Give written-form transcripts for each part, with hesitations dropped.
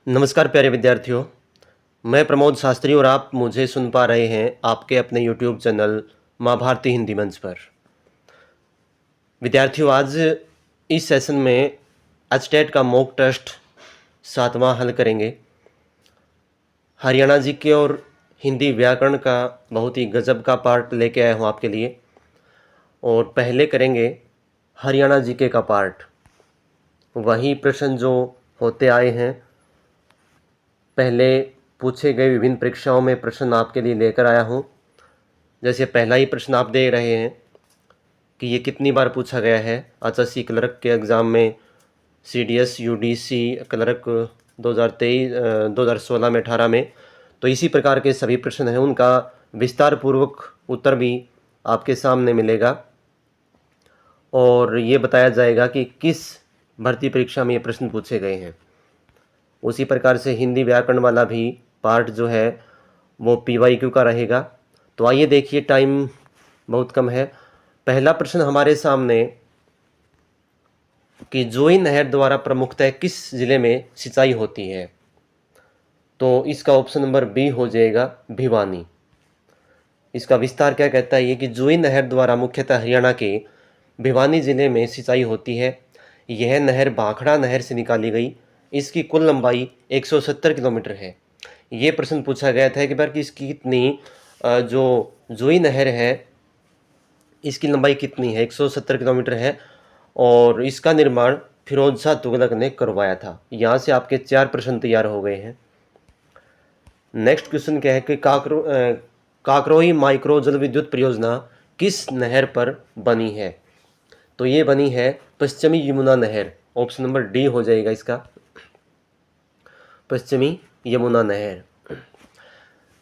नमस्कार प्यारे विद्यार्थियों, मैं प्रमोद शास्त्री और आप मुझे सुन पा रहे हैं आपके अपने YouTube चैनल माँ भारती हिंदी मंच पर। विद्यार्थियों, आज इस सेशन में एचटेट का मॉक टेस्ट 7वां हल करेंगे। हरियाणा जीके और हिंदी व्याकरण का बहुत ही गजब का पार्ट लेके आया हूँ आपके लिए। और पहले करेंगे हरियाणा जीके का पार्ट। वही प्रश्न जो होते आए हैं, पहले पूछे गए विभिन्न परीक्षाओं में प्रश्न आपके लिए लेकर आया हूँ। जैसे पहला ही प्रश्न आप दे रहे हैं कि ये कितनी बार पूछा गया है एचएससी क्लर्क के एग्ज़ाम में, सीडीएस यूडीसी क्लर्क 2016 में 18 में। तो इसी प्रकार के सभी प्रश्न हैं, उनका विस्तार पूर्वक उत्तर भी आपके सामने मिलेगा और ये बताया जाएगा कि किस भर्ती परीक्षा में ये प्रश्न पूछे गए हैं। उसी प्रकार से हिंदी व्याकरण वाला भी पार्ट जो है वो पीवाईक्यू का रहेगा। तो आइए देखिए, टाइम बहुत कम है। पहला प्रश्न हमारे सामने कि जोई नहर द्वारा प्रमुखतः किस जिले में सिंचाई होती है, तो इसका ऑप्शन नंबर बी हो जाएगा, भिवानी। इसका विस्तार क्या कहता है ये कि जोई नहर द्वारा मुख्यतः हरियाणा के भिवानी जिले में सिंचाई होती है। यह नहर भाखड़ा नहर से निकाली गई। इसकी कुल लंबाई 170 किलोमीटर है। ये प्रश्न पूछा गया था कि बार कि इसकी कितनी जो जोई नहर है इसकी लंबाई कितनी है, 170 किलोमीटर है और इसका निर्माण फिरोज शाह तुगलक ने करवाया था। यहाँ से आपके 4 प्रश्न तैयार हो गए हैं। नेक्स्ट क्वेश्चन क्या है कि काकरोही माइक्रो जल विद्युत परियोजना किस नहर पर बनी है, तो ये बनी है पश्चिमी यमुना नहर। ऑप्शन नंबर डी हो जाएगा इसका, पश्चिमी यमुना नहर।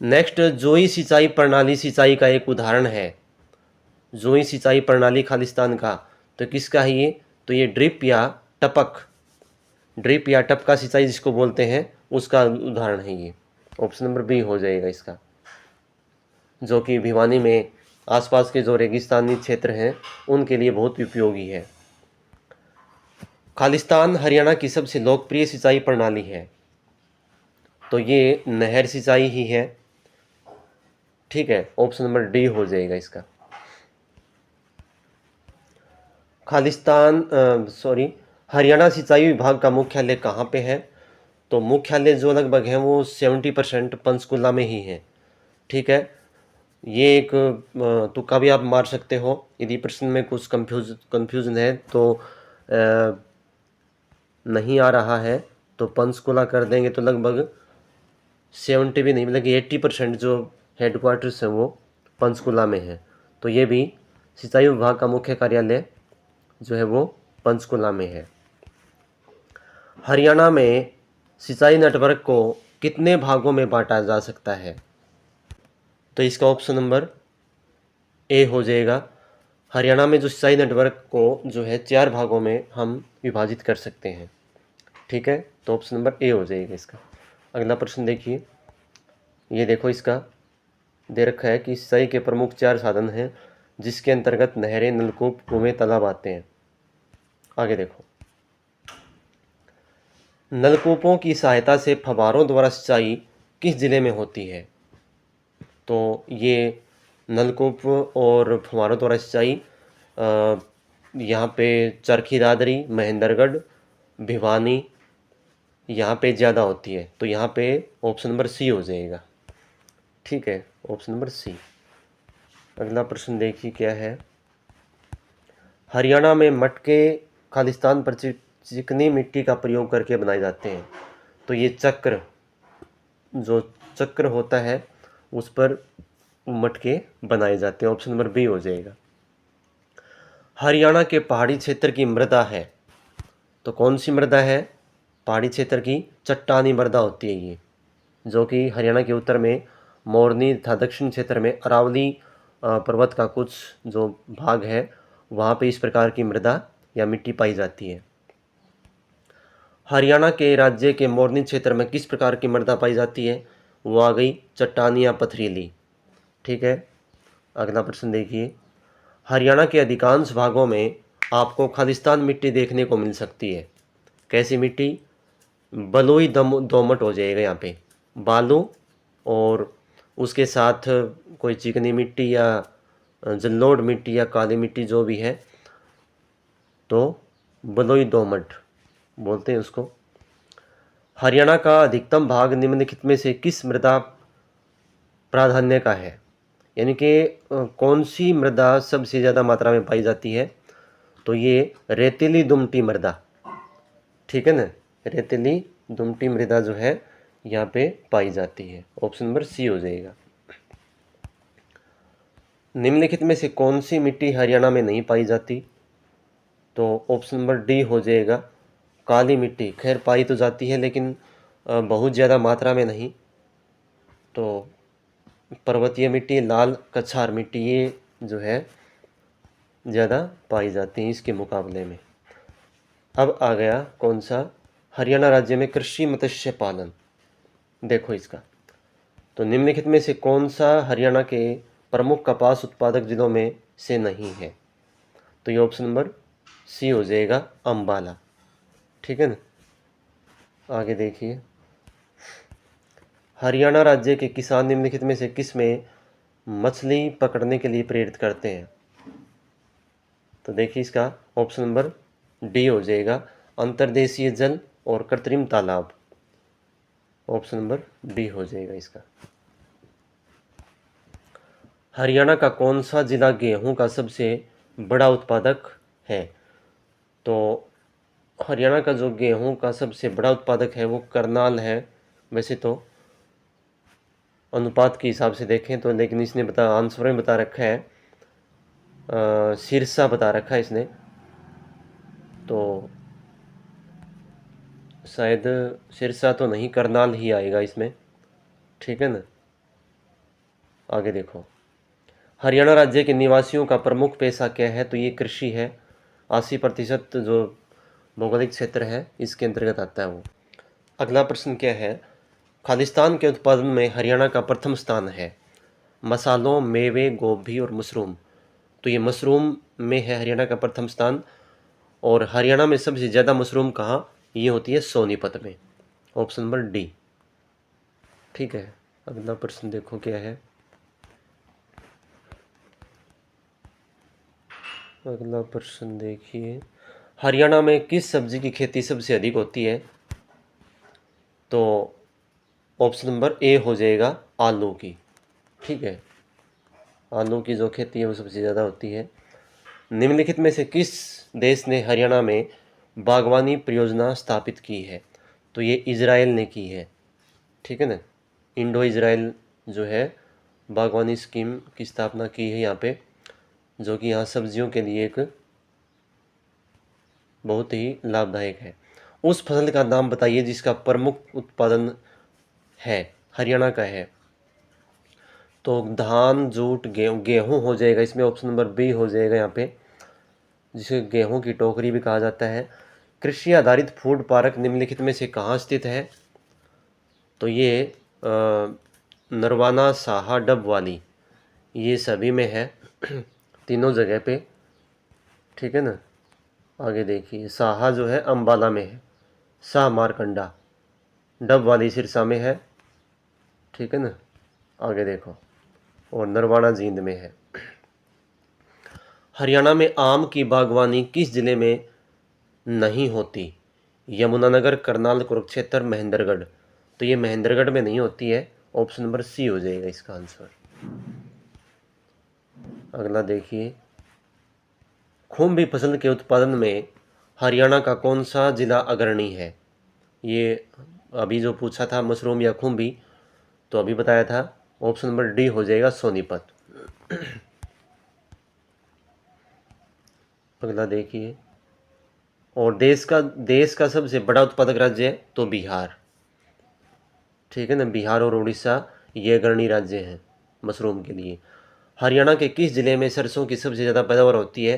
नेक्स्ट, जोई सिंचाई प्रणाली सिंचाई का एक उदाहरण है। जोई सिंचाई प्रणाली खालिस्तान का, तो किसका है ये, तो ये ड्रिप या टपका सिंचाई जिसको बोलते हैं उसका उदाहरण है ये। ऑप्शन नंबर बी हो जाएगा इसका, जो कि भिवानी में आसपास के जो रेगिस्तानी क्षेत्र हैं उनके लिए बहुत उपयोगी है। खालिस्तान हरियाणा की सबसे लोकप्रिय सिंचाई प्रणाली है, तो ये नहर सिंचाई ही है। ठीक है, ऑप्शन नंबर डी हो जाएगा इसका। हरियाणा सिंचाई विभाग का मुख्यालय कहाँ पे है, तो मुख्यालय जो लगभग है वो 70% पंचकुला में ही है। ठीक है, ये एक तुक्का भी आप मार सकते हो। यदि प्रश्न में कुछ कंफ्यूजन है तो नहीं आ रहा है तो पंचकुला कर देंगे, तो लगभग 70 भी नहीं, मतलब 80% जो हेडक्वार्टर्स है वो पंचकुला में है। तो ये भी सिंचाई विभाग का मुख्य कार्यालय जो है वो पंचकुला में है। हरियाणा में सिंचाई नेटवर्क को कितने भागों में बांटा जा सकता है, तो इसका ऑप्शन नंबर ए हो जाएगा। हरियाणा में जो सिंचाई नेटवर्क को जो है 4 भागों में हम विभाजित कर सकते हैं। ठीक है, तो ऑप्शन नंबर ए हो जाएगा इसका। अगला प्रश्न देखिए, ये देखो इसका दे रखा है कि सिंचाई के प्रमुख 4 साधन हैं जिसके अंतर्गत नहरें, नलकूप, कुएं, तालाब आते हैं। आगे देखो, नलकूपों की सहायता से फव्वारों द्वारा सिंचाई किस जिले में होती है, तो ये नलकूप और फव्वारों द्वारा सिंचाई यहाँ पे चरखी दादरी, महेंद्रगढ़, भिवानी यहाँ पे ज़्यादा होती है। तो यहाँ पे ऑप्शन नंबर सी हो जाएगा। ठीक है, ऑप्शन नंबर सी। अगला प्रश्न देखिए क्या है, हरियाणा में मटके खालिस्तान पर चिकनी मिट्टी का प्रयोग करके बनाए जाते हैं। तो ये जो चक्र होता है उस पर मटके बनाए जाते हैं। ऑप्शन नंबर बी हो जाएगा। हरियाणा के पहाड़ी क्षेत्र की मृदा है, तो कौन सी मृदा है, पहाड़ी क्षेत्र की चट्टानी मृदा होती है ये, जो कि हरियाणा के उत्तर में मोरनी तथा दक्षिण क्षेत्र में अरावली पर्वत का कुछ जो भाग है वहाँ पे इस प्रकार की मृदा या मिट्टी पाई जाती है। हरियाणा के राज्य के मोरनी क्षेत्र में किस प्रकार की मृदा पाई जाती है, वो आ गई चट्टानी या पथरीली। ठीक है, अगला प्रश्न देखिए, हरियाणा के अधिकांश भागों में आपको खालिस्तान मिट्टी देखने को मिल सकती है। कैसी मिट्टी, बलुई दोमट हो जाएगा यहाँ पे, बालू और उसके साथ कोई चिकनी मिट्टी या जलोढ़ मिट्टी या काली मिट्टी जो भी है, तो बलुई दोमट बोलते हैं उसको। हरियाणा का अधिकतम भाग निम्नलिखित में से किस मृदा प्राधान्य का है, यानी कि कौन सी मृदा सबसे ज़्यादा मात्रा में पाई जाती है, तो ये रेतीली दुमटी मृदा, ठीक है ना, रेतीली दुमटी मृदा जो है यहाँ पे पाई जाती है। ऑप्शन नंबर सी हो जाएगा। निम्नलिखित में से कौन सी मिट्टी हरियाणा में नहीं पाई जाती, तो ऑप्शन नंबर डी हो जाएगा, काली मिट्टी। खैर पाई तो जाती है लेकिन बहुत ज़्यादा मात्रा में नहीं। तो पर्वतीय मिट्टी, लाल कछार मिट्टी, ये जो है ज़्यादा पाई जाती हैं इसके मुकाबले में। अब आ गया कौन सा, हरियाणा राज्य में कृषि मत्स्य पालन। देखो इसका, तो निम्नलिखित में से कौन सा हरियाणा के प्रमुख कपास उत्पादक जिलों में से नहीं है, तो ये ऑप्शन नंबर सी हो जाएगा, अम्बाला, ठीक है ना। आगे देखिए, हरियाणा राज्य के किसान निम्नलिखित में से किस में मछली पकड़ने के लिए प्रेरित करते हैं, तो देखिए इसका ऑप्शन नंबर डी हो जाएगा, अंतर्देशीय जल और कृत्रिम तालाब। ऑप्शन नंबर डी हो जाएगा इसका। हरियाणा का कौन सा जिला गेहूं का सबसे बड़ा उत्पादक है, तो हरियाणा का जो गेहूं का सबसे बड़ा उत्पादक है वो करनाल है वैसे तो, अनुपात के हिसाब से देखें तो, लेकिन इसने आंसर में बता रखा है सिरसा बता रखा है इसने, तो शायद सिरसा तो नहीं, करनाल ही आएगा इसमें, ठीक है ना। आगे देखो, हरियाणा राज्य के निवासियों का प्रमुख पेशा क्या है, तो ये कृषि है। 80% जो भौगोलिक क्षेत्र है इसके अंतर्गत आता है वो। अगला प्रश्न क्या है, खालिस्तान के उत्पादन में हरियाणा का प्रथम स्थान है। मसालों, मेवे, गोभी और मशरूम, तो ये मशरूम में है हरियाणा का प्रथम स्थान। और हरियाणा में सबसे ज़्यादा मशरूम कहाँ, ये होती है सोनीपत में। ऑप्शन नंबर डी, ठीक है। अगला प्रश्न देखो क्या है, अगला प्रश्न देखिए, हरियाणा में किस सब्जी की खेती सबसे अधिक होती है, तो ऑप्शन नंबर ए हो जाएगा, आलू की, ठीक है। आलू की जो खेती है वो सबसे ज़्यादा होती है। निम्नलिखित में से किस देश ने हरियाणा में बागवानी परियोजना स्थापित की है, तो ये इजराइल ने की है, ठीक है ना। इंडो इजराइल जो है बागवानी स्कीम की स्थापना की है यहाँ पे, जो कि यहाँ सब्जियों के लिए एक बहुत ही लाभदायक है। उस फसल का नाम बताइए जिसका प्रमुख उत्पादन है, हरियाणा का है, तो धान, जूट, गेहूँ हो जाएगा इसमें। ऑप्शन नंबर बी हो जाएगा यहाँ पे, जिसे गेहूं की टोकरी भी कहा जाता है। कृषि आधारित फूड पार्क निम्नलिखित में से कहाँ स्थित है, तो ये नरवाना, साहा, डब वाली, ये सभी में है तीनों जगह पे, ठीक है ना। आगे देखिए, साहा जो है अम्बाला में है, शाह मारकंडा, डब वाली सिरसा में है, ठीक है ना। आगे देखो, और नरवाना जींद में है। हरियाणा में आम की बागवानी किस जिले में नहीं होती, यमुनानगर, करनाल, कुरुक्षेत्र, महेंद्रगढ़, तो ये महेंद्रगढ़ में नहीं होती है। ऑप्शन नंबर सी हो जाएगा इसका आंसर। अगला देखिए, खुम्भी फसल के उत्पादन में हरियाणा का कौन सा जिला अग्रणी है, ये अभी जो पूछा था मशरूम या खुम्भी, तो अभी बताया था। ऑप्शन नंबर डी हो जाएगा, सोनीपत। अगला देखिए, और देश का सबसे बड़ा उत्पादक राज्य है, तो बिहार, ठीक है ना। बिहार और उड़ीसा ये अग्रणी राज्य हैं मशरूम के लिए। हरियाणा के किस ज़िले में सरसों की सबसे ज़्यादा पैदावार होती है,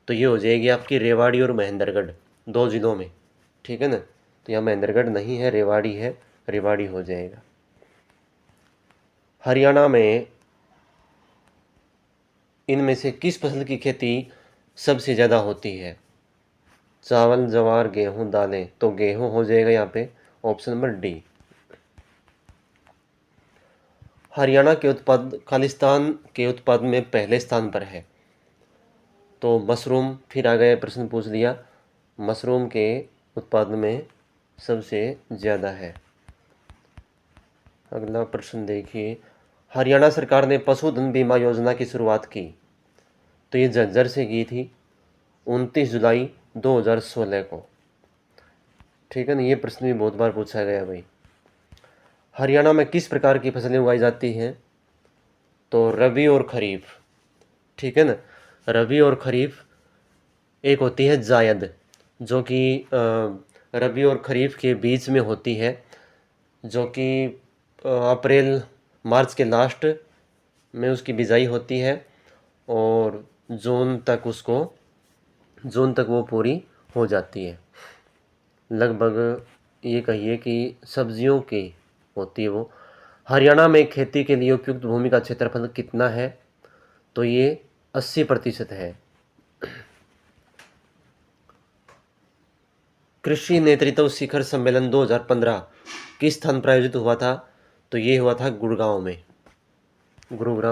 तो ये हो जाएगी आपकी रेवाड़ी और महेंद्रगढ़, दो ज़िलों में, ठीक है ना। तो यहाँ महेंद्रगढ़ नहीं है, रेवाड़ी है, रेवाड़ी हो जाएगा। हरियाणा में इनमें से किस फसल की खेती सबसे ज़्यादा होती है, चावल, जवार, गेहूं, दालें, तो गेहूं हो जाएगा यहाँ पे ऑप्शन नंबर डी। हरियाणा के उत्पाद खालिस्तान के उत्पादन में पहले स्थान पर है। तो मशरूम, फिर आ गए प्रश्न पूछ लिया, मशरूम के उत्पादन में सबसे ज़्यादा है। अगला प्रश्न देखिए, हरियाणा सरकार ने पशुधन बीमा योजना की शुरुआत की। तो ये झज्जर से की थी 29 जुलाई 2016 को। ठीक है ना, ये प्रश्न भी बहुत बार पूछा गया भाई। हरियाणा में किस प्रकार की फसलें उगाई जाती हैं? तो रबी और खरीफ। ठीक है ना, रबी और खरीफ। एक होती है जायद, जो कि रबी और खरीफ के बीच में होती है, जो कि अप्रैल मार्च के लास्ट में उसकी बिजाई होती है और जून तक वो पूरी हो जाती है। लगभग ये कहिए कि सब्जियों की होती है वो। हरियाणा में खेती के लिए उपयुक्त भूमि का क्षेत्रफल कितना है? तो ये 80% है। कृषि नेतृत्व शिखर सम्मेलन 2015 किस स्थान पर आयोजित हुआ था? तो ये हुआ था गुरुग्राम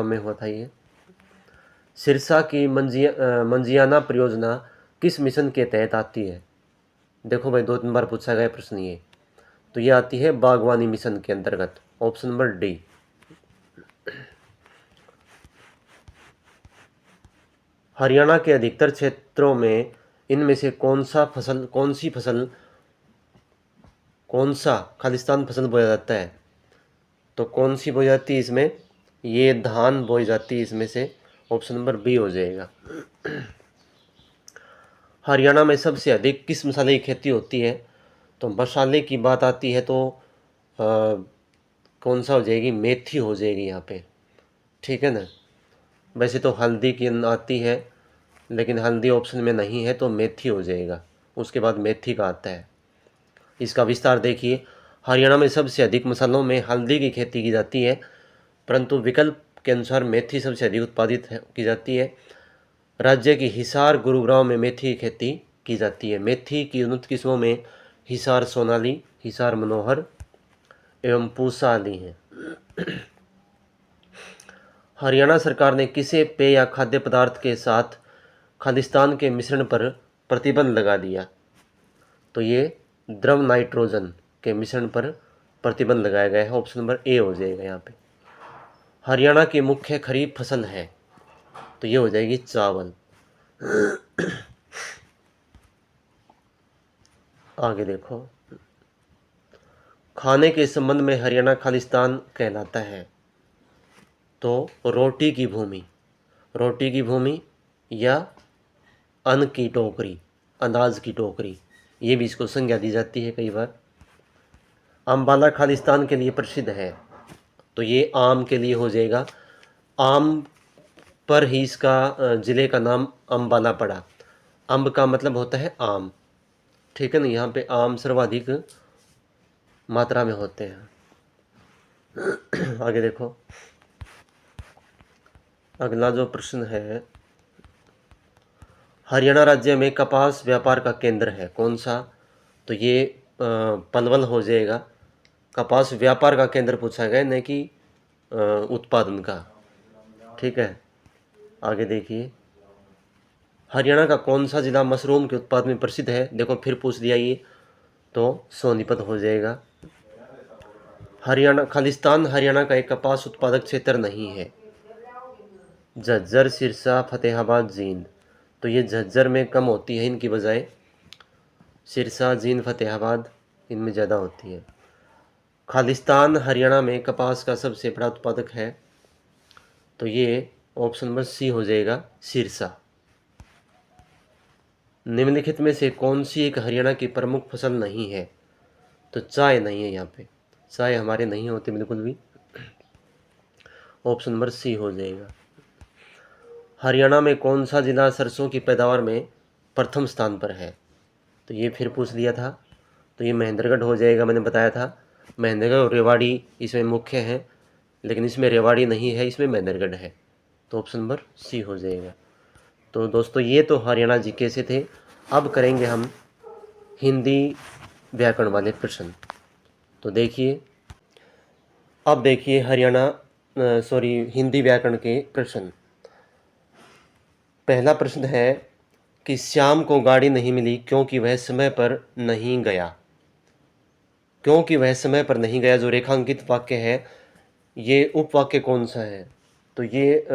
में हुआ था ये। सिरसा की मंजियाना परियोजना किस मिशन के तहत आती है? देखो भाई, 2-3 बार पूछा गया प्रश्न ये। तो ये आती है बागवानी मिशन के अंतर्गत, ऑप्शन नंबर डी। हरियाणा के अधिकतर क्षेत्रों में इनमें से कौन सा खालिस्तान फसल बोया जाता है? तो कौन सी बोई जाती है इसमें? ये धान बोई जाती है इसमें से, ऑप्शन नंबर बी हो जाएगा। हरियाणा में सबसे अधिक किस मसाले की खेती होती है? तो मसाले की बात आती है तो कौन सा हो जाएगी? मेथी हो जाएगी यहाँ पे। ठीक है ना, वैसे तो हल्दी की आती है, लेकिन हल्दी ऑप्शन में नहीं है तो मेथी हो जाएगा। उसके बाद मेथी का आता है। इसका विस्तार देखिए, हरियाणा में सबसे अधिक मसालों में हल्दी की खेती की जाती है, परंतु विकल्प के अनुसार मेथी सबसे अधिक उत्पादित की जाती है। राज्य की हिसार, गुरुग्राम में मेथी की खेती की जाती है। मेथी की उन्नत किस्मों में हिसार सोनाली, हिसार मनोहर एवं पूसा आदि हैं। हरियाणा सरकार ने किसे पेय या खाद्य पदार्थ के साथ खालिस्तान के मिश्रण पर प्रतिबंध लगा दिया? तो ये द्रव नाइट्रोजन के मिश्रण पर प्रतिबंध लगाया गया है, ऑप्शन नंबर ए हो जाएगा यहाँ पे। हरियाणा की मुख्य खरीफ फसल है, तो ये हो जाएगी चावल। आगे देखो, खाने के संबंध में हरियाणा खालिस्तान कहलाता है। तो रोटी की भूमि या अन्न की टोकरी, अनाज की टोकरी, ये भी इसको संज्ञा दी जाती है कई बार। अम्बाला खालिस्तान के लिए प्रसिद्ध है, तो ये आम के लिए हो जाएगा। आम पर ही इसका ज़िले का नाम अम्बाला पड़ा। अम्ब का मतलब होता है आम। ठीक है ना, यहाँ पे आम सर्वाधिक मात्रा में होते हैं। आगे देखो, अगला जो प्रश्न है, हरियाणा राज्य में कपास व्यापार का केंद्र है कौन सा? तो ये पलवल हो जाएगा। कपास व्यापार का केंद्र पूछा गया, न कि उत्पादन का। ठीक है, आगे देखिए, हरियाणा का कौन सा जिला मशरूम के उत्पादन में प्रसिद्ध है? देखो फिर पूछ दिया ये, तो सोनीपत हो जाएगा। खालिस्तान हरियाणा का एक कपास उत्पादक क्षेत्र नहीं है। झज्जर, सिरसा, फतेहाबाद, जींद, तो ये झज्जर में कम होती है इनकी बजाय। सिरसा, जींद, फतेहाबाद इनमें ज़्यादा होती है। खालिस्तान हरियाणा में कपास का सबसे बड़ा उत्पादक है, तो ये ऑप्शन नंबर सी हो जाएगा, सिरसा। निम्नलिखित में से कौन सी एक हरियाणा की प्रमुख फसल नहीं है? तो चाय नहीं है यहाँ पे, चाय हमारे नहीं होते बिल्कुल भी, ऑप्शन नंबर सी हो जाएगा। हरियाणा में कौन सा जिला सरसों की पैदावार में प्रथम स्थान पर है? तो ये फिर पूछ लिया था, तो ये महेंद्रगढ़ हो जाएगा। मैंने बताया था महेंद्रगढ़ और रेवाड़ी इसमें मुख्य हैं, लेकिन इसमें रेवाड़ी नहीं है, इसमें महेंद्रगढ़ है, तो ऑप्शन नंबर सी हो जाएगा। तो दोस्तों, ये तो हरियाणा जीके से थे। अब करेंगे हम हिंदी व्याकरण वाले प्रश्न। तो देखिए, अब देखिए हिंदी व्याकरण के प्रश्न। पहला प्रश्न है कि श्याम को गाड़ी नहीं मिली क्योंकि वह समय पर नहीं गया। क्योंकि वह समय पर नहीं गया जो रेखांकित वाक्य है, ये उपवाक्य कौन सा है? तो ये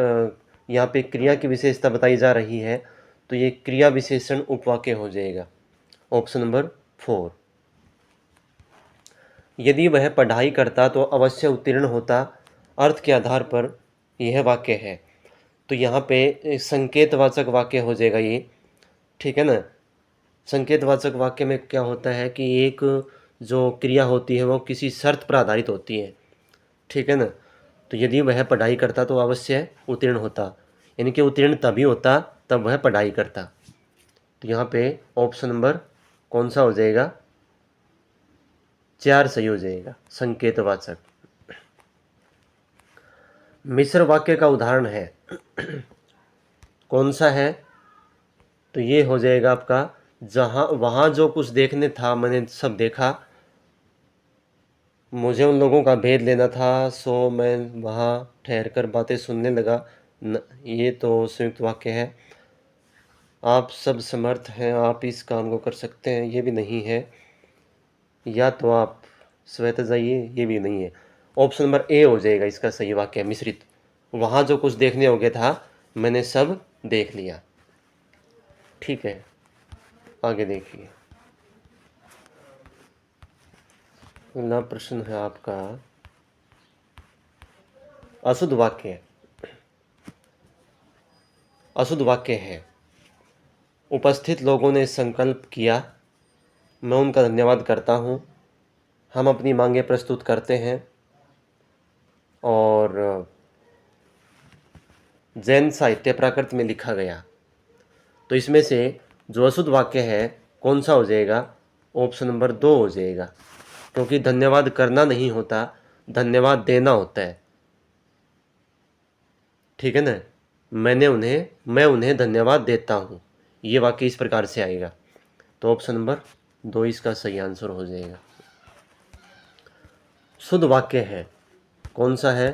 यहाँ पे क्रिया की विशेषता बताई जा रही है, तो ये क्रिया विशेषण उपवाक्य हो जाएगा, ऑप्शन नंबर 4। यदि वह पढ़ाई करता तो अवश्य उत्तीर्ण होता, अर्थ के आधार पर यह वाक्य है। तो यहाँ पे संकेतवाचक वाक्य हो जाएगा ये, ठीक है ना। संकेतवाचक वाक्य में क्या होता है कि एक जो क्रिया होती है वो किसी शर्त पर आधारित होती है, ठीक है ना। तो यदि वह पढ़ाई करता तो अवश्य उत्तीर्ण होता, यानी कि उत्तीर्ण तभी होता तब वह पढ़ाई करता। तो यहाँ पे ऑप्शन नंबर कौन सा हो जाएगा? 4 सही हो जाएगा, संकेतवाचक। मिश्र वाक्य का उदाहरण है कौन सा है? तो ये हो जाएगा आपका, जहाँ वहाँ जो कुछ देखने था मैंने सब देखा, मुझे उन लोगों का भेद लेना था, सो मैं वहाँ ठहरकर बातें सुनने लगा। ये तो संयुक्त वाक्य है। आप सब समर्थ हैं, आप इस काम को कर सकते हैं, ये भी नहीं है। या तो आप स्वतः जाइए, ये भी नहीं है। ऑप्शन नंबर ए हो जाएगा इसका सही वाक्य, मिश्रित। वहाँ जो कुछ देखने योग्य था मैंने सब देख लिया, ठीक है। आगे देखिए, अगला प्रश्न है आपका अशुद्ध वाक्य। अशुद्ध वाक्य है, उपस्थित लोगों ने संकल्प किया, मैं उनका धन्यवाद करता हूँ, हम अपनी मांगें प्रस्तुत करते हैं, और जैन साहित्य प्राकृत में लिखा गया। तो इसमें से जो अशुद्ध वाक्य है कौन सा हो जाएगा? ऑप्शन नंबर 2 हो जाएगा, क्योंकि धन्यवाद करना नहीं होता, धन्यवाद देना होता है, ठीक है ना। मैं उन्हें धन्यवाद देता हूँ, ये वाक्य इस प्रकार से आएगा। तो ऑप्शन नंबर 2 इसका सही आंसर हो जाएगा। शुद्ध वाक्य है कौन सा है?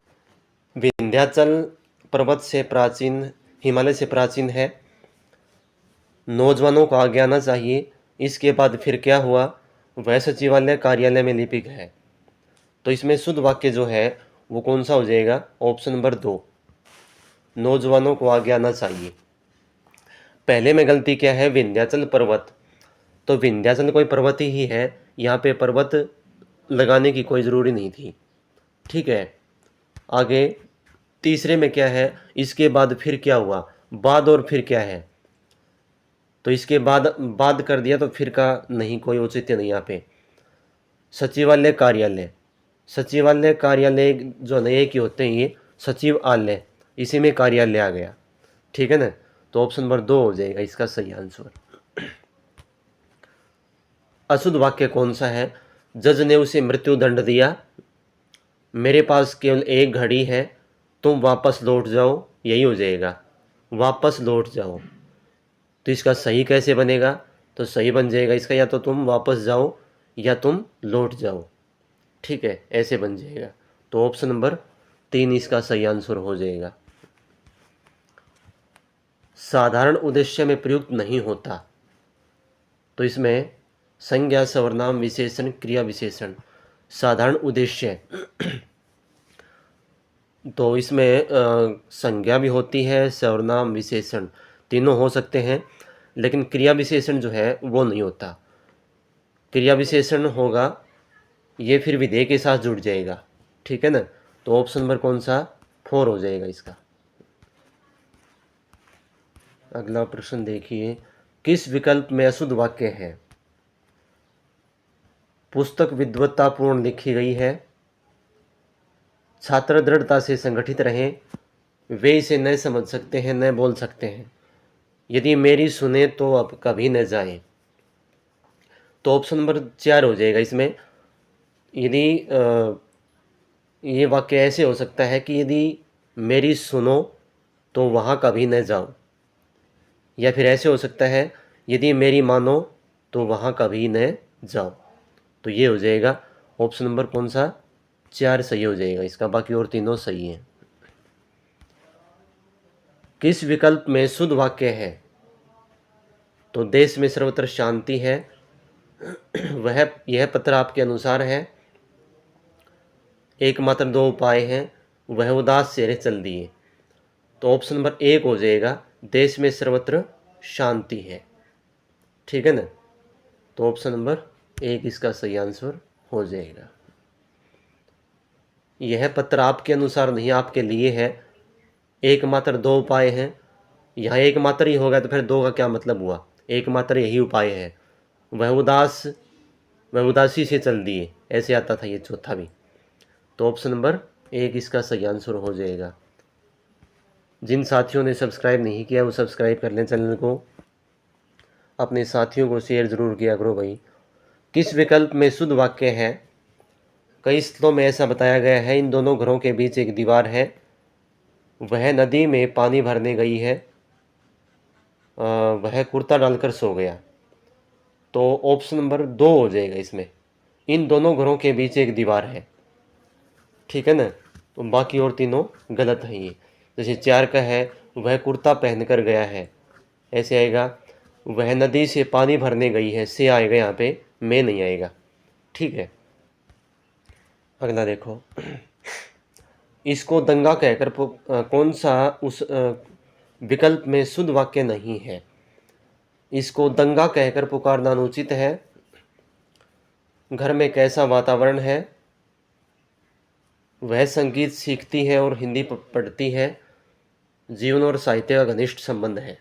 विंध्याचल पर्वत से प्राचीन, हिमालय से प्राचीन है, नौजवानों को आगे आना चाहिए, इसके बाद फिर क्या हुआ, वह सचिवालय कार्यालय में लिपिक है। तो इसमें शुद्ध वाक्य जो है वो कौन सा हो जाएगा? ऑप्शन नंबर 2, नौजवानों को आगे आना चाहिए। पहले में गलती क्या है? विंध्याचल पर्वत, तो विंध्याचल कोई पर्वत ही है, यहाँ पे पर्वत लगाने की कोई ज़रूरी नहीं थी, ठीक है। आगे तीसरे में क्या है? इसके बाद फिर क्या हुआ, बाद और फिर क्या है, तो इसके बाद कर दिया तो फिर का नहीं, कोई औचित्य नहीं यहाँ पे। सचिवालय कार्यालय, सचिवालय कार्यालय जो नए की होते हैं ये सचिव आलय, इसी में कार्यालय आ गया, ठीक है ना। तो ऑप्शन नंबर 2 हो जाएगा इसका सही आंसर। अशुद्ध वाक्य कौन सा है? जज ने उसे मृत्यु दंड दिया, मेरे पास केवल एक घड़ी है, तुम वापस लौट जाओ, यही हो जाएगा, वापस लौट जाओ। तो इसका सही कैसे बनेगा? तो सही बन जाएगा इसका, या तो तुम वापस जाओ या तुम लौट जाओ, ठीक है, ऐसे बन जाएगा। तो ऑप्शन नंबर 3 इसका सही आंसर हो जाएगा। साधारण उद्देश्य में प्रयुक्त नहीं होता, तो इसमें संज्ञा, सर्वनाम, विशेषण, क्रिया विशेषण। साधारण उद्देश्य तो इसमें संज्ञा भी होती है, सर्वनाम, विशेषण तीनों हो सकते हैं, लेकिन क्रिया विशेषण जो है वो नहीं होता। क्रिया विशेषण होगा ये फिर विधेय के साथ जुड़ जाएगा, ठीक है ना। तो ऑप्शन नंबर कौन सा? 4 हो जाएगा इसका। अगला प्रश्न देखिए, किस विकल्प में अशुद्ध वाक्य है? पुस्तक विद्वत्तापूर्ण लिखी गई है, छात्र दृढ़ता से संगठित रहें, वे इसे न समझ सकते हैं न बोल सकते हैं, यदि मेरी सुने तो अब कभी न जाए। तो ऑप्शन नंबर 4 हो जाएगा इसमें। यदि ये वाक्य ऐसे हो सकता है कि यदि मेरी सुनो तो वहाँ कभी न जाओ, या फिर ऐसे हो सकता है यदि मेरी मानो तो वहाँ कभी न जाओ। तो ये हो जाएगा ऑप्शन नंबर कौन सा, 4 सही हो जाएगा इसका, बाकी और तीनों सही हैं। किस विकल्प में शुद्ध वाक्य है? तो देश में सर्वत्र शांति है, वह यह पत्र आपके अनुसार है, एकमात्र 2 उपाय हैं, वह उदास चेहरे चल दिए। तो ऑप्शन नंबर 1 हो जाएगा, देश में सर्वत्र शांति है। ठीक है ना, तो ऑप्शन नंबर 1 इसका सही आंसर हो जाएगा। यह पत्र आपके अनुसार नहीं, आपके लिए है, एकमात्र 2 उपाय हैं। यहाँ एकमात्र ही होगा तो फिर 2 का क्या मतलब हुआ, एकमात्र यही उपाय है, वह उदासी से चल दिए, ऐसे आता था ये चौथा भी। तो ऑप्शन नंबर 1 इसका सही आंसर हो जाएगा। जिन साथियों ने सब्सक्राइब नहीं किया वो सब्सक्राइब कर लें चैनल को, अपने साथियों को शेयर ज़रूर किया करो भाई। किस विकल्प में शुद्ध वाक्य है? कई स्थलों में ऐसा बताया गया है, इन दोनों घरों के बीच एक दीवार है, वह नदी में पानी भरने गई है, वह कुर्ता डालकर सो गया। तो ऑप्शन नंबर 2 हो जाएगा इसमें, इन दोनों घरों के बीच एक दीवार है। ठीक है ना, तो बाकी और तीनों गलत हैं ये। जैसे 4 का है, वह कुर्ता पहनकर गया है, ऐसे आएगा। वह नदी से पानी भरने गई है, से आएगा यहाँ पे, मैं नहीं आएगा। ठीक है, अगला देखो। इसको दंगा कहकर कौन सा उस विकल्प में शुद्ध वाक्य नहीं है? इसको दंगा कहकर पुकारना अनुचित है, घर में कैसा वातावरण है, वह संगीत सीखती है और हिंदी पढ़ती है, जीवन और साहित्य का घनिष्ठ संबंध है।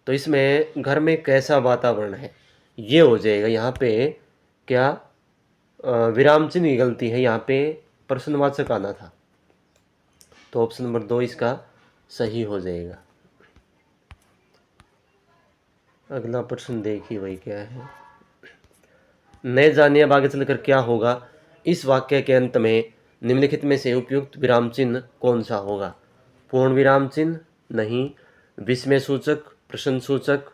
तो इसमें घर में कैसा वातावरण है ये हो जाएगा। यहाँ पे क्या विराम चिन्ह की गलती है, यहाँ पे प्रश्नवाचक आना था। तो ऑप्शन नंबर 2 इसका सही हो जाएगा। अगला प्रश्न देखिए भाई क्या है। न जानिए अब आगे चलकर क्या होगा, इस वाक्य के अंत में निम्नलिखित में से उपयुक्त विराम चिन्ह कौन सा होगा? पूर्ण विराम चिन्ह नहीं, विस्मय सूचक, प्रश्न सूचक,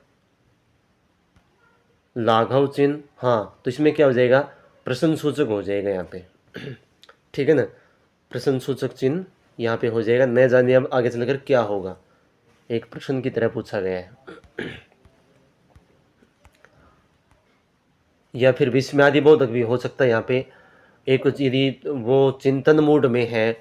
लाघव चिन्ह। हाँ, तो इसमें क्या हो जाएगा, प्रश्न सूचक हो जाएगा यहाँ पे। ठीक है ना, प्रश्न सूचक चिन्ह यहाँ पे हो जाएगा। न जानिए अब आगे चलकर क्या होगा, एक प्रश्न की तरह पूछा गया है। या फिर विस्मयादिबोधक भी हो सकता है। यहाँ पे एक यदि वो चिंतन मूड में है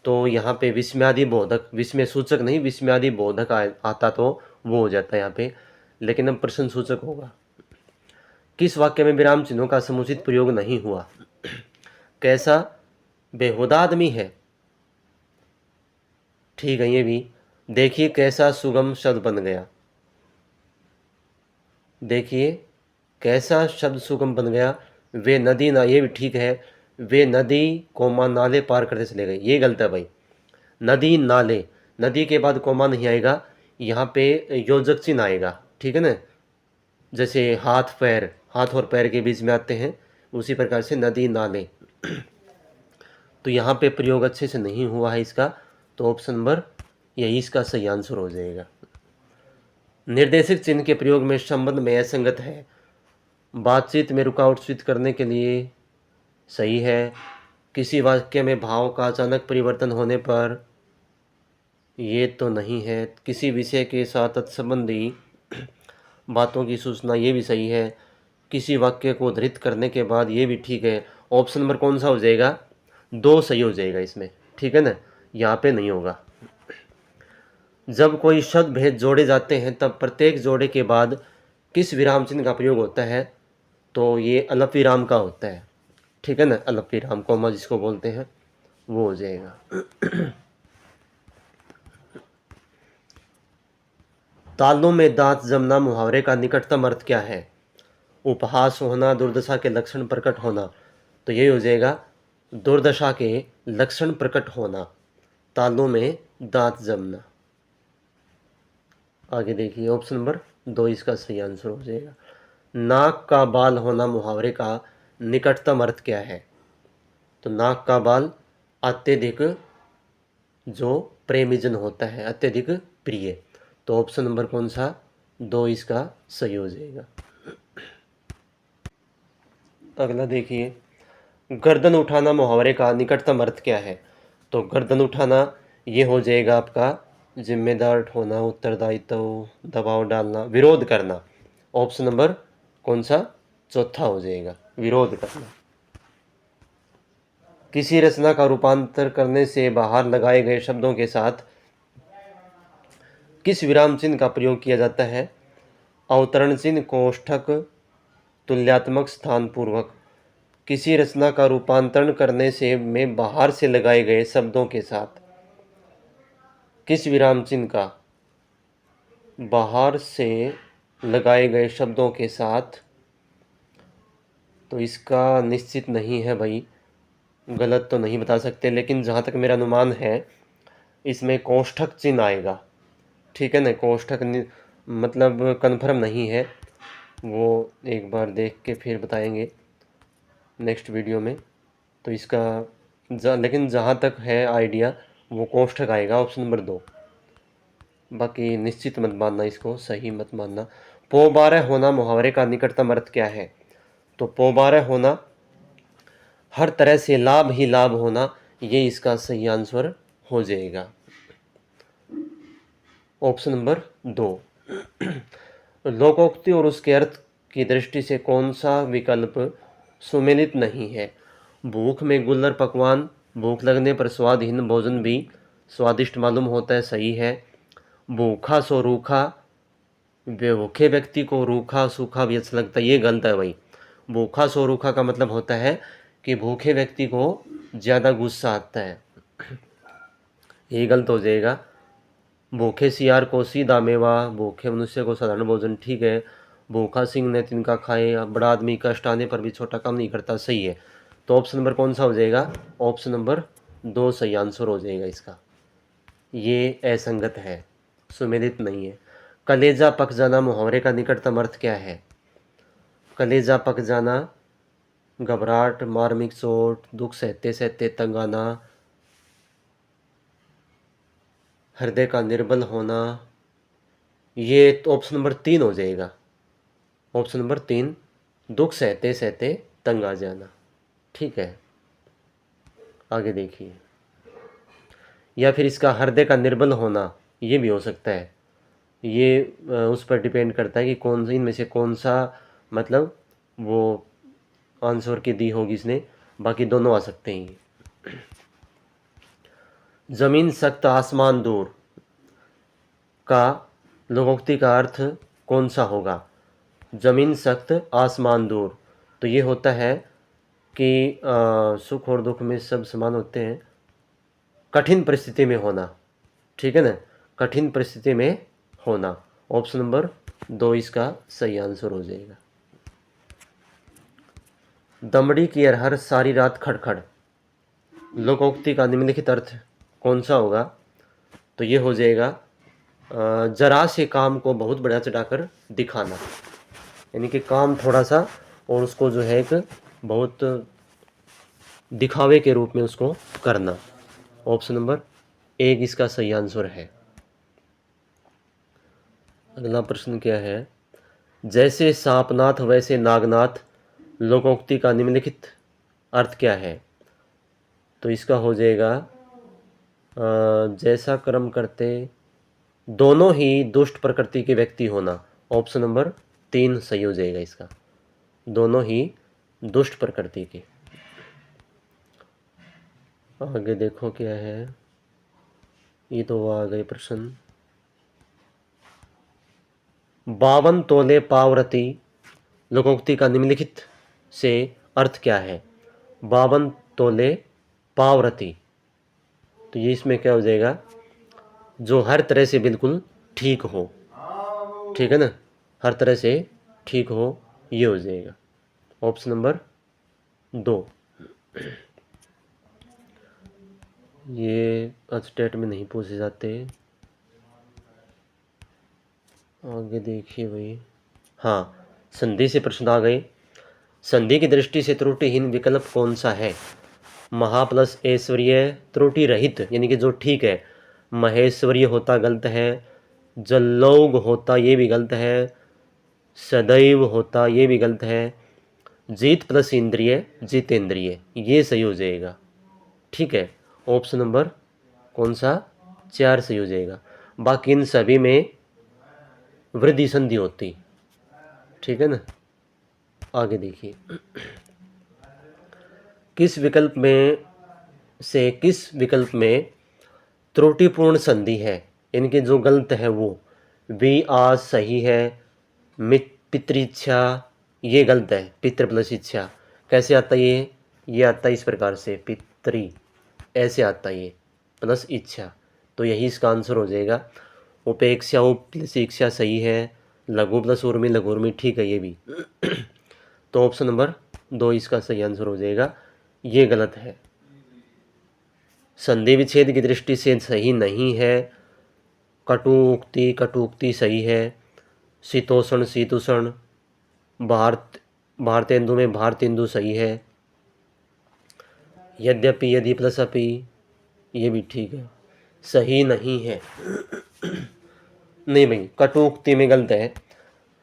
तो यहाँ पे विस्मयादिबोधक, विस्मय सूचक नहीं विस्मयादिबोधक आता तो वो हो जाता है यहाँ पे, लेकिन अब प्रश्न सूचक होगा। किस वाक्य में विराम चिन्हों का समुचित प्रयोग नहीं हुआ? कैसा बेहुदा आदमी है, ठीक है ये भी। देखिए कैसा सुगम शब्द बन गया, देखिए कैसा शब्द सुगम बन गया। वे नदी ना, ये भी ठीक है। वे नदी कोमा नाले पार करते चले गए, ये गलत है भाई। नदी नाले, नदी के बाद कोमा नहीं आएगा, यहाँ पे योजक चिन्ह आएगा। ठीक है ना, जैसे हाथ पैर, हाथ और पैर के बीच में आते हैं, उसी प्रकार से नदी नाले। तो यहाँ पे प्रयोग अच्छे से नहीं हुआ है इसका, तो ऑप्शन नंबर यही इसका सही आंसर हो जाएगा। निर्देशक चिन्ह के प्रयोग में संबंध में असंगत है, बातचीत में रुकावट सूचित करने के लिए सही है, किसी वाक्य में भाव का अचानक परिवर्तन होने पर, ये तो नहीं है, किसी विषय के साथ तत्संबंधी बातों की सूचना, ये भी सही है, किसी वाक्य को उद्धृत करने के बाद, ये भी ठीक है। ऑप्शन नंबर कौन सा हो जाएगा, 2 सही हो जाएगा इसमें। ठीक है ना, यहाँ पे नहीं होगा। जब कोई शब्द भेद जोड़े जाते हैं तब प्रत्येक जोड़े के बाद किस विराम चिन्ह का प्रयोग होता है? तो ये अलप विराम का होता है। ठीक है ना, अलप विराम कोमा जिसको बोलते हैं वो हो जाएगा। तालों में दांत जमना मुहावरे का निकटतम अर्थ क्या है? उपहास होना, दुर्दशा के लक्षण प्रकट होना। तो यही हो जाएगा, दुर्दशा के लक्षण प्रकट होना, तालों में दांत जमना। आगे देखिए ऑप्शन नंबर 2 इसका सही आंसर हो जाएगा। नाक का बाल होना मुहावरे का निकटतम अर्थ क्या है? तो नाक का बाल अत्यधिक जो प्रेमीजन होता है, अत्यधिक प्रिय। तो ऑप्शन नंबर कौन सा, 2 इसका सही हो जाएगा। अगला देखिए, गर्दन उठाना मुहावरे का निकटतम अर्थ क्या है? तो गर्दन उठाना ये हो जाएगा आपका जिम्मेदार होना, उत्तरदायित्व, दबाव डालना, विरोध करना। ऑप्शन नंबर कौन सा? चौथा हो जाएगा, विरोध करना। किसी रचना का रूपांतर करने से बाहर लगाए गए शब्दों के साथ किस विराम चिन्ह का प्रयोग किया जाता है? अवतरण चिन्ह, कोष्ठक, तुल्यात्मक, स्थान पूर्वक। किसी रचना का रूपांतरण करने से में बाहर से लगाए गए शब्दों के साथ किस विराम चिन्ह का, बाहर से लगाए गए शब्दों के साथ, तो इसका निश्चित नहीं है भाई, गलत तो नहीं बता सकते, लेकिन जहाँ तक मेरा अनुमान है इसमें कोष्ठक चिन्ह आएगा। ठीक है ना, कोष्ठक मतलब कन्फर्म नहीं है, वो एक बार देख के फिर बताएंगे नेक्स्ट वीडियो में। तो इसका लेकिन जहाँ तक है आइडिया वो कोष्ठक आएगा, ऑप्शन नंबर 2। बाकी निश्चित मत मानना, इसको सही मत मानना। पोबारह होना मुहावरे का निकटतम अर्थ क्या है? तो पोबारह होना, हर तरह से लाभ ही लाभ होना, ये इसका सही आंसर हो जाएगा, ऑप्शन नंबर 2। लोकोक्ति और उसके अर्थ की दृष्टि से कौन सा विकल्प सुमेलित नहीं है? भूख में गुल्लर पकवान, भूख लगने पर स्वादहीन भोजन भी स्वादिष्ट मालूम होता है, सही है। भूखा सो रूखा, भूखे व्यक्ति को रूखा सूखा भी अच्छा लगता है, ये गलत है भाई। भूखा सो रूखा का मतलब होता है कि भूखे व्यक्ति को ज़्यादा गुस्सा आता है, ये गलत हो जाएगा। भूखे सियार को सीधा मेवा, भूखे मनुष्य को साधारण भोजन, ठीक है। भूखा सिंह ने तिनका खाए, बड़ा आदमी कष्ट आने पर भी छोटा काम नहीं करता, सही है। तो ऑप्शन नंबर कौन सा हो जाएगा? ऑप्शन नंबर 2 सही आंसर हो जाएगा इसका, ये असंगत है, सुमेलित नहीं है। कलेजा पक जाना मुहावरे का निकटतम अर्थ क्या है? कलेजा पक जाना, घबराहट, मार्मिक चोट, दुख सहते सहते तंग आना, हृदय का निर्बल होना, ये तो ऑप्शन नंबर 3 हो जाएगा, ऑप्शन नंबर 3, दुख सहते सहते तंग आ जाना। ठीक है, आगे देखिए। या फिर इसका हृदय का निर्बल होना, ये भी हो सकता है, ये उस पर डिपेंड करता है कि कौन इनमें से कौन सा मतलब वो आंसर की दी होगी इसने, बाकी दोनों आ सकते हैं। जमीन सख्त आसमान दूर का लोकोक्ति का अर्थ कौन सा होगा? जमीन सख्त आसमान दूर, तो ये होता है कि सुख और दुख में सब समान होते हैं, कठिन परिस्थिति में होना, ठीक है ना, कठिन परिस्थिति में होना, ऑप्शन नंबर 2 इसका सही आंसर हो जाएगा। दमड़ी की अरहर सारी रात खड़खड़, लोकोक्ति का निम्नलिखित अर्थ कौन सा होगा? तो ये हो जाएगा जरा से काम को बहुत बढ़िया चढ़ाकर दिखाना, यानी कि काम थोड़ा सा और उसको जो है एक बहुत दिखावे के रूप में उसको करना, ऑप्शन नंबर 1 इसका सही आंसर है। अगला प्रश्न क्या है? जैसे सांपनाथ वैसे नागनाथ, लोकोक्ति का निम्नलिखित अर्थ क्या है? तो इसका हो जाएगा जैसा कर्म करते दोनों ही दुष्ट प्रकृति के व्यक्ति होना, ऑप्शन नंबर 3 सही हो जाएगा इसका, दोनों ही दुष्ट प्रकृति के। आगे देखो क्या है, ये तो आ गए प्रश्न। 52 तोले पावरती, लोकोक्ति का निम्नलिखित से अर्थ क्या है? 52 तोले पावरती, तो ये इसमें क्या हो जाएगा? जो हर तरह से बिल्कुल ठीक हो, ठीक है ना, हर तरह से ठीक हो, ये हो जाएगा, ऑप्शन नंबर 2। ये स्टेट में नहीं पूछे जाते। आगे देखिए भाई, हाँ, संधि से प्रश्न आ गए। संधि की दृष्टि से त्रुटिहीन विकल्प कौन सा है? महा प्लस ऐश्वर्य, त्रुटि रहित यानी कि जो ठीक है, महेश्वर्य होता गलत है, जल्लौघ होता ये भी गलत है, सदैव होता ये भी गलत है, जीत प्लस इंद्रिय जितेंद्रिय, ये सही हो जाएगा। ठीक है, ऑप्शन नंबर कौन सा 4 सही हो जाएगा। बाकी इन सभी में वृद्धि संधि होती। ठीक है ना, आगे देखिए, किस विकल्प में त्रुटिपूर्ण संधि है, इनके जो गलत है वो। वी आज सही है, पितृइच्छा ये गलत है, पितृ प्लस इच्छा कैसे आता है ये आता है इस प्रकार से, पितृ ऐसे आता है ये प्लस इच्छा, तो यही इसका आंसर हो जाएगा। उपेक्षा प्लस इच्छा सही है, लघु प्लस उर्मी लघु उर्मी ठीक है ये भी। तो ऑप्शन नंबर 2 इसका सही आंसर हो जाएगा, ये गलत है। संधि विच्छेद की दृष्टि से सही नहीं है। कटुक्ति सही है। शीतोषण शीतोषण, भारतेंदु में भारतेंदु सही है। यद्यपि यदि प्लस अपि ये भी ठीक है, सही नहीं है। नहीं भाई, कटुक्ति में गलत है।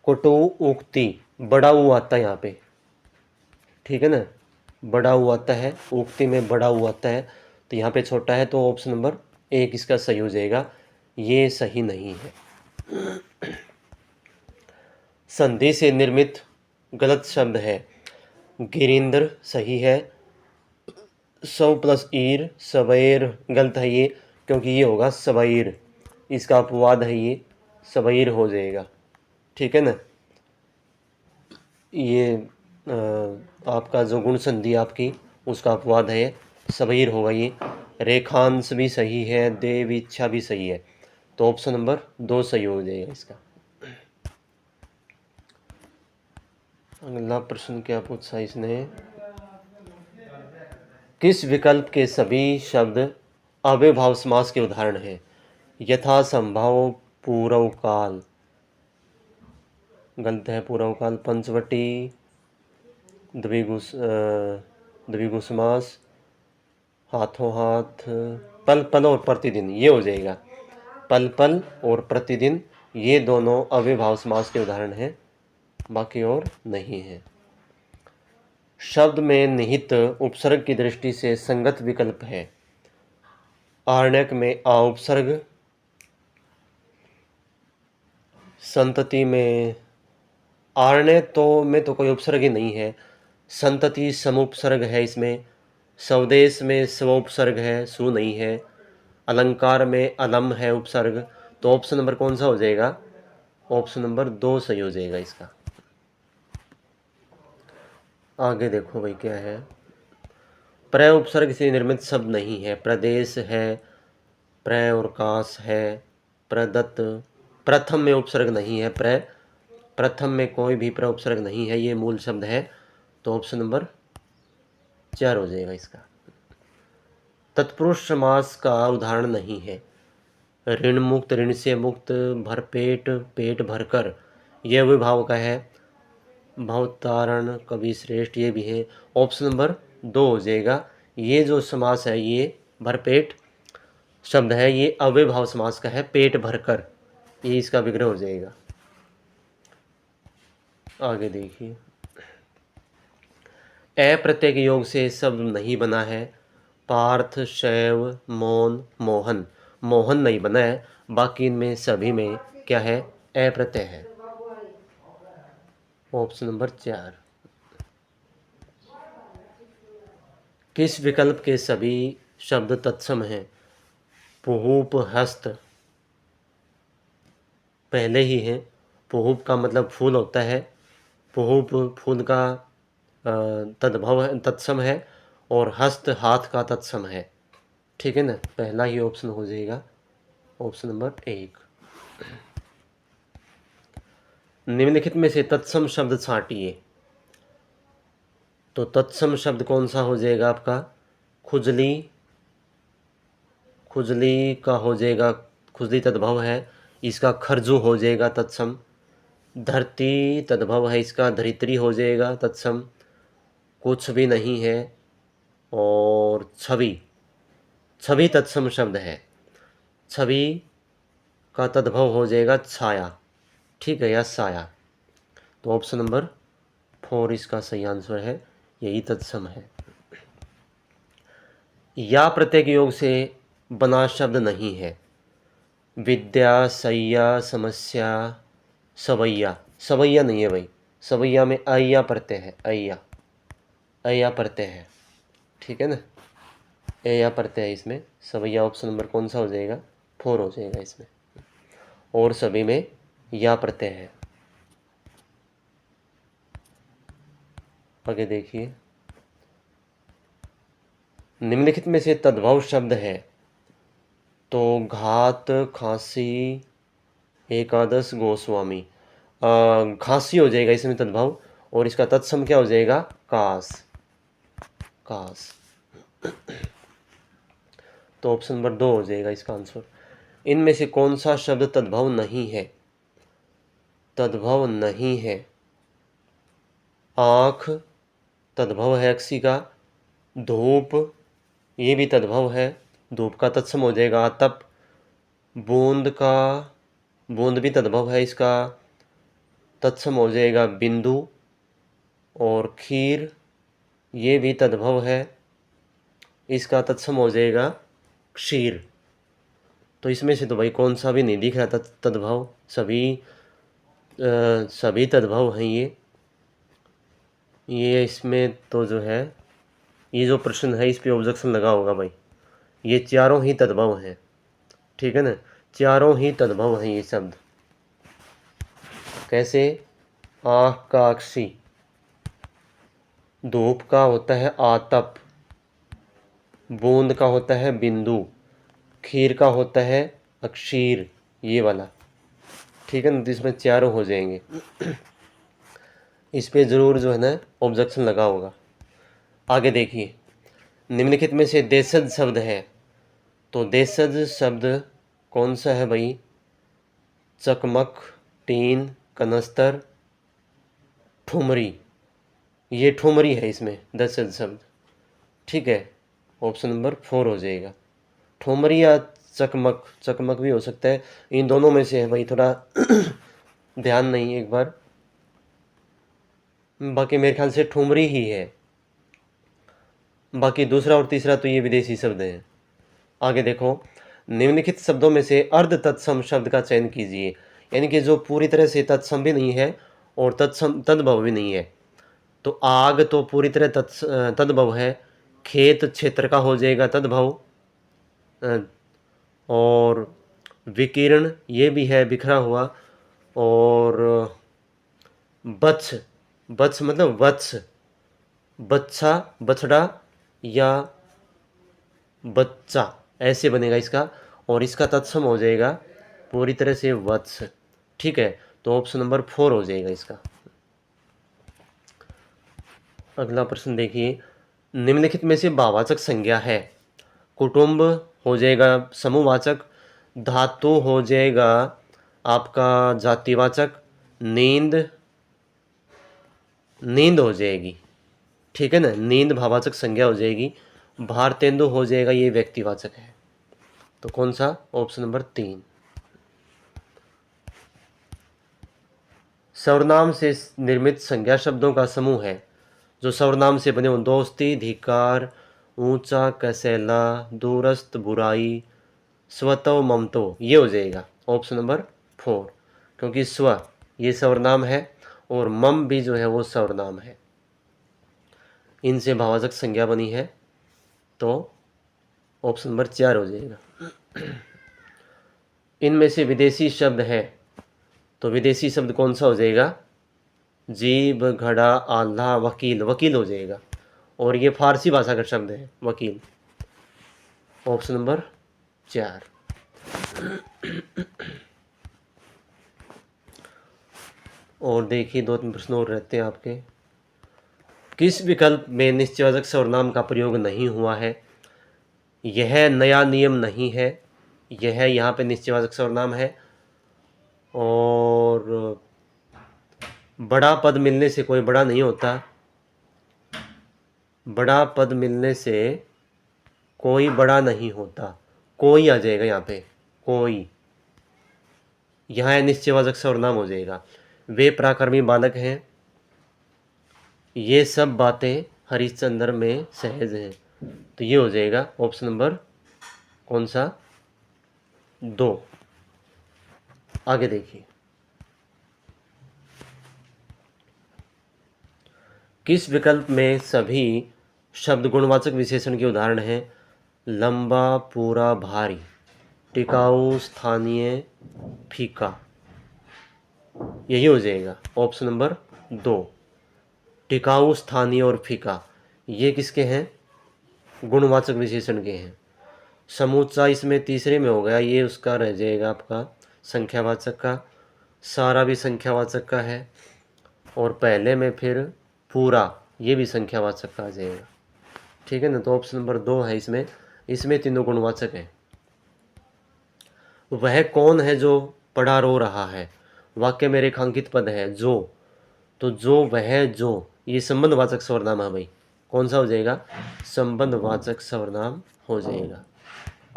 कटुक्ति बड़ा हुआ आता है यहाँ पे, ठीक है ना, बड़ा हुआ आता है, उक्ति में बड़ा हुआ आता है, तो यहाँ पे छोटा है, तो ऑप्शन नंबर 1 इसका सही हो जाएगा, ये सही नहीं है। संधि से निर्मित गलत शब्द है। गिरिंद्र सही है। सव प्लस ईर सवैर गलत है ये, क्योंकि ये होगा सवैर, इसका अपवाद है ये, सवैर हो जाएगा। ठीक है ना, ये आपका जो गुण संधि आपकी उसका अपवाद है, सवैर होगा ये। रेखांश भी सही है, देव इच्छा भी सही है, तो ऑप्शन नंबर 2 सही हो जाएगा इसका। अगला प्रश्न क्या पूछा इसने, किस विकल्प के सभी शब्द अव्ययभाव समास के उदाहरण हैं। यथा संभव पूर्व काल गलत है, पूर्व काल। पंचवटी द्विगु समास, हाथों हाथ, पल पल और प्रतिदिन ये हो जाएगा। पल पल और प्रतिदिन ये दोनों अव्ययभाव समास के उदाहरण हैं, बाकी और नहीं है। शब्द में निहित उपसर्ग की दृष्टि से संगत विकल्प है। आरण्यक में आ उपसर्ग, संतति में आरण्य में तो कोई उपसर्ग ही नहीं है, संतति समुपसर्ग है इसमें। स्वदेश में स्वोपसर्ग है, सु नहीं है। अलंकार में अलम है उपसर्ग, तो ऑप्शन नंबर कौन सा हो जाएगा, ऑप्शन नंबर 2 सही हो जाएगा इसका। आगे देखो भाई क्या है, प्र उपसर्ग से निर्मित शब्द नहीं है। प्रदेश है, प्र और काश है, प्रदत्त, प्रथम में उपसर्ग नहीं है, प्रथम में कोई भी प्र उपसर्ग नहीं है, ये मूल शब्द है, तो ऑप्शन नंबर 4 हो जाएगा इसका। तत्पुरुष समास का उदाहरण नहीं है। ऋण मुक्त, ऋण से मुक्त, भरपेट, पेट भरकर, यह विभाव का है। भवतारण, कवि श्रेष्ठ ये भी है, ऑप्शन नंबर 2 हो जाएगा। ये जो समास है ये भरपेट शब्द है, ये अव्ययभाव समास का है, पेट भरकर, ये इसका विग्रह हो जाएगा। आगे देखिए, ए प्रत्यय के योग से शब्द नहीं बना है। पार्थ, शैव, मौन, मोहन, मोहन नहीं बना है, बाकी इनमें सभी में क्या है, ए प्रत्यय है, ऑप्शन नंबर 4। किस विकल्प के सभी शब्द तत्सम हैं। पुहूप हस्त पहले ही है, पुहूप का मतलब फूल होता है, पुहूप फूल का तद्भव है, तत्सम है, और हस्त हाथ का तत्सम है। ठीक है ना, पहला ही ऑप्शन हो जाएगा, ऑप्शन नंबर 1। निम्नलिखित में से तत्सम शब्द छांटिए, तो तत्सम शब्द कौन सा हो जाएगा आपका, खुजली, खुजली का हो जाएगा, खुजली तद्भव है, इसका खरजू हो जाएगा तत्सम। धरती तद्भव है, इसका धरित्री हो जाएगा तत्सम। कुछ भी नहीं है, और छवि, छवि तत्सम शब्द है, छवि का तद्भव हो जाएगा छाया, ठीक है, या साया, तो ऑप्शन नंबर 4 इसका सही आंसर है, यही तत्सम है। या प्रत्यय के योग से बना शब्द नहीं है। विद्या, सैया, समस्या, सवैया। सवैया नहीं है भाई, सवैया में अय्या प्रत्यय है, अय्या, अय्या प्रत्यय है, ठीक है ना, अय्या प्रत्यय है इसमें। सवैया ऑप्शन नंबर कौन सा हो जाएगा? 4 हो जाएगा इसमें। और सभी में या प्रत्यय है। आगे देखिए, निम्नलिखित में से तद्भव शब्द है तो घात, खांसी, एकादश, गोस्वामी। खांसी हो जाएगा इसमें तद्भव, और इसका तत्सम क्या हो जाएगा? कास, कास। तो ऑप्शन नंबर 2 हो जाएगा इसका आंसर। इनमें से कौन सा शब्द तद्भव नहीं है? तद्भव नहीं है। आँख तद्भव है अक्सी का। धूप ये भी तद्भव है, धूप का तत्सम हो जाएगा तप। बूंद का, बूंद भी तद्भव है, इसका तत्सम हो जाएगा बिंदु। और खीर ये भी तद्भव है, इसका तत्सम हो जाएगा क्षीर। तो इसमें से तो भाई कौन सा भी नहीं दिख रहा तद्भव, सभी तद्भव हैं ये इसमें तो जो है, ये जो प्रश्न है इस पे ऑब्जेक्शन लगा होगा भाई। ये चारों ही तद्भव हैं, ठीक है ना, चारों ही तद्भव हैं ये शब्द। कैसे? आँख का अक्षी, धूप का होता है आतप, बूंद का होता है बिंदु, खीर का होता है अक्षीर, ये वाला, ठीक है ना। तो इसमें चारों हो जाएंगे। इस पे ज़रूर जो है ना ऑब्जेक्शन लगा होगा। आगे देखिए, निम्नलिखित में से देशज शब्द है तो देशज शब्द कौन सा है भाई? चकमक, टीन, कनस्तर, ठुमरी। ये ठुमरी है इसमें देशज शब्द, ठीक है। ऑप्शन नंबर 4 हो जाएगा। ठुमरी या चकमक, चकमक भी हो सकता है, इन दोनों में से है भाई, थोड़ा ध्यान नहीं एक बार। बाकी मेरे ख्याल से ठुमरी ही है, बाकी दूसरा और तीसरा तो ये विदेशी शब्द हैं। आगे देखो, निम्नलिखित शब्दों में से अर्ध तत्सम शब्द का चयन कीजिए, यानी कि जो पूरी तरह से तत्सम भी नहीं है और तत्सम तद्भव भी नहीं है। तो आग तो पूरी तरह तद्भव है, खेत क्षेत्र का हो जाएगा तद्भव, और विकीर्ण ये भी है बिखरा हुआ, और बच्छ, बच्छ मतलब वत्स, बच्चा, बछड़ा या बच्चा ऐसे बनेगा इसका, और इसका तत्सम हो जाएगा पूरी तरह से वत्स, ठीक है। तो ऑप्शन नंबर 4 हो जाएगा इसका। अगला प्रश्न देखिए, निम्नलिखित में से भाववाचक संज्ञा है। कुटुंब हो जाएगा समूहवाचक, धातु हो जाएगा आपका जातिवाचक, नींद, नींद हो जाएगी, ठीक है ना, नींद भाववाचक संज्ञा हो जाएगी। भारतेंदु हो जाएगा, ये व्यक्तिवाचक है। तो कौन सा? Option number 3। सर्वनाम से निर्मित संज्ञा शब्दों का समूह है जो सर्वनाम से बने हों। दोस्ती, धिक्कार, ऊंचा, कसैला, दूरस्थ, बुराई, स्वतो, ममतो, ये हो जाएगा ऑप्शन नंबर 4, क्योंकि स्व ये सर्वनाम है और मम भी जो है वो सर्वनाम है, इनसे भाववाचक संज्ञा बनी है। तो ऑप्शन नंबर 4 हो जाएगा। इनमें से विदेशी शब्द है तो विदेशी शब्द कौन सा हो जाएगा? जीब, घड़ा, आल्हा, वकील, वकील हो जाएगा, और ये फारसी भाषा का शब्द है वकील। Option number 4। और देखिए 2-3 प्रश्न और रहते हैं आपके। किस विकल्प में निश्चयवाचक सर्वनाम का प्रयोग नहीं हुआ है? यह नया नियम नहीं है, यह यहाँ पे निश्चयवाचक सर्वनाम है। और बड़ा पद मिलने से कोई बड़ा नहीं होता, बड़ा पद मिलने से कोई बड़ा नहीं होता, कोई आ जाएगा यहाँ पे, कोई, यहाँ निश्चयवाचक सर्वनाम हो जाएगा। वे पराक्रमी बालक हैं, ये सब बातें हरिश्चंद्र में सहज हैं। तो ये हो जाएगा ऑप्शन नंबर कौन सा, 2। आगे देखिए, किस विकल्प में सभी शब्द गुणवाचक विशेषण के उदाहरण हैं? लंबा, पूरा, भारी, टिकाऊ, स्थानीय, फीका। यही हो जाएगा ऑप्शन नंबर 2, टिकाऊ, स्थानीय और फीका। ये किसके हैं? गुणवाचक विशेषण के हैं। समूचा इसमें तीसरे में हो गया, ये उसका रह जाएगा आपका संख्यावाचक का। सारा भी संख्यावाचक का है, और पहले में फिर पूरा, ये भी संख्यावाचक का आ जाएगा। ठीक है ना, तो ऑप्शन नंबर 2 है इसमें। इसमें तीनों गुणवाचक हैं। वह कौन है जो पड़ा रो रहा है? वाक्य में रेखांकित पद है जो, तो जो, वह, जो, ये संबंधवाचक सर्वनाम है भाई। कौन सा हो जाएगा? संबंधवाचक सर्वनाम हो जाएगा।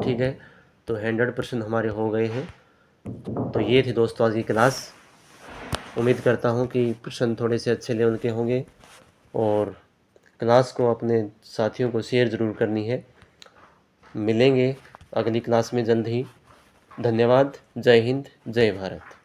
ठीक है, तो 100% हमारे हो गए हैं। तो ये थी दोस्तों आज की क्लास। उम्मीद करता हूँ कि प्रश्न थोड़े से अच्छे लेवल के होंगे, और क्लास को अपने साथियों को शेयर ज़रूर करनी है। मिलेंगे अगली क्लास में जल्द ही। धन्यवाद। जय हिंद, जय भारत।